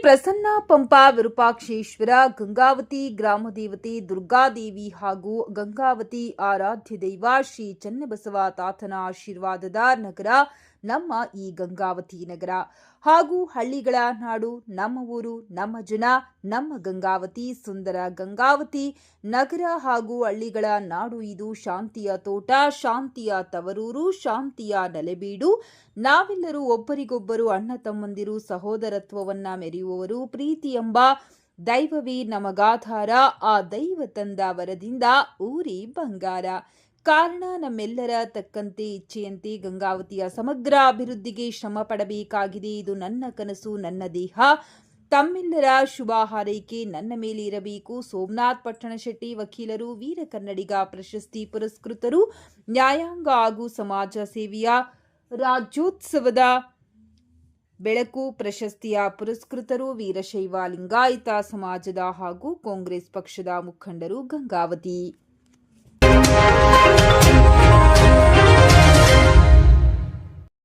ಪ್ರಸನ್ನ ಪಂಪಾ ವಿರೂಪಾಕ್ಷೇಶ್ವರ ಗಂಗಾವತಿ ಗ್ರಾಮದೇವತೆ ದುರ್ಗಾದೇವಿ ಹಾಗೂ ಗಂಗಾವತಿ ಆರಾಧ್ಯ ದೈವ ಶ್ರೀ ಚನ್ನಬಸವ ತಾತನ ಆಶೀರ್ವಾದದ ನಗರ ನಮ್ಮ ಈ ಗಂಗಾವತಿ ನಗರ ಹಾಗೂ ಹಳ್ಳಿಗಳ ನಾಡು, ನಮ್ಮ ಊರು, ನಮ್ಮ ಜನ, ನಮ್ಮ ಗಂಗಾವತಿ, ಸುಂದರ ಗಂಗಾವತಿ ನಗರ ಹಾಗೂ ಹಳ್ಳಿಗಳ ನಾಡು. ಇದು ಶಾಂತಿಯ ತೋಟ, ಶಾಂತಿಯ ತವರೂರು, ಶಾಂತಿಯ ನೆಲೆಬೀಡು. ನಾವೆಲ್ಲರೂ ಒಬ್ಬರಿಗೊಬ್ಬರು ಅಣ್ಣ ತಮ್ಮಂದಿರು, ಸಹೋದರತ್ವವನ್ನ ಮೆರೆಯುವವರು. ಪ್ರೀತಿ ಎಂಬ ದೈವವೇ ನಮಗಾಧಾರ, ಆ ದೈವ ತಂದ ವರದಿಂದ ಊರಿ ಬಂಗಾರ. ಕಾರಣ ನಮ್ಮೆಲ್ಲರ ತಕ್ಕಂತೆ ಇಚ್ಛೆಯಂತೆ ಗಂಗಾವತಿಯ ಸಮಗ್ರ ಅಭಿವೃದ್ಧಿಗೆ ಶ್ರಮ ಪಡಬೇಕಾಗಿದೆ. ಇದು ನನ್ನ ಕನಸು, ನನ್ನ ದೇಹ. ತಮ್ಮೆಲ್ಲರ ಶುಭ ಹಾರೈಕೆ ನನ್ನ ಮೇಲೆ ಇರಬೇಕು. ಸೋಮನಾಥ್ ಪಟ್ಟಣಶೆಟ್ಟಿ ವಕೀಲರು, ವೀರ ಕನ್ನಡಿಗ ಪ್ರಶಸ್ತಿ ಪುರಸ್ಕೃತರು, ನ್ಯಾಯಾಂಗ ಹಾಗೂ ಸಮಾಜ ಸೇವೆಯ ರಾಜ್ಯೋತ್ಸವದ ಬೆಳಕು ಪ್ರಶಸ್ತಿಯ ಪುರಸ್ಕೃತರು, ವೀರಶೈವ ಲಿಂಗಾಯತ ಸಮಾಜದ ಹಾಗೂ ಕಾಂಗ್ರೆಸ್ ಪಕ್ಷದ ಮುಖಂಡರು, ಗಂಗಾವತಿ.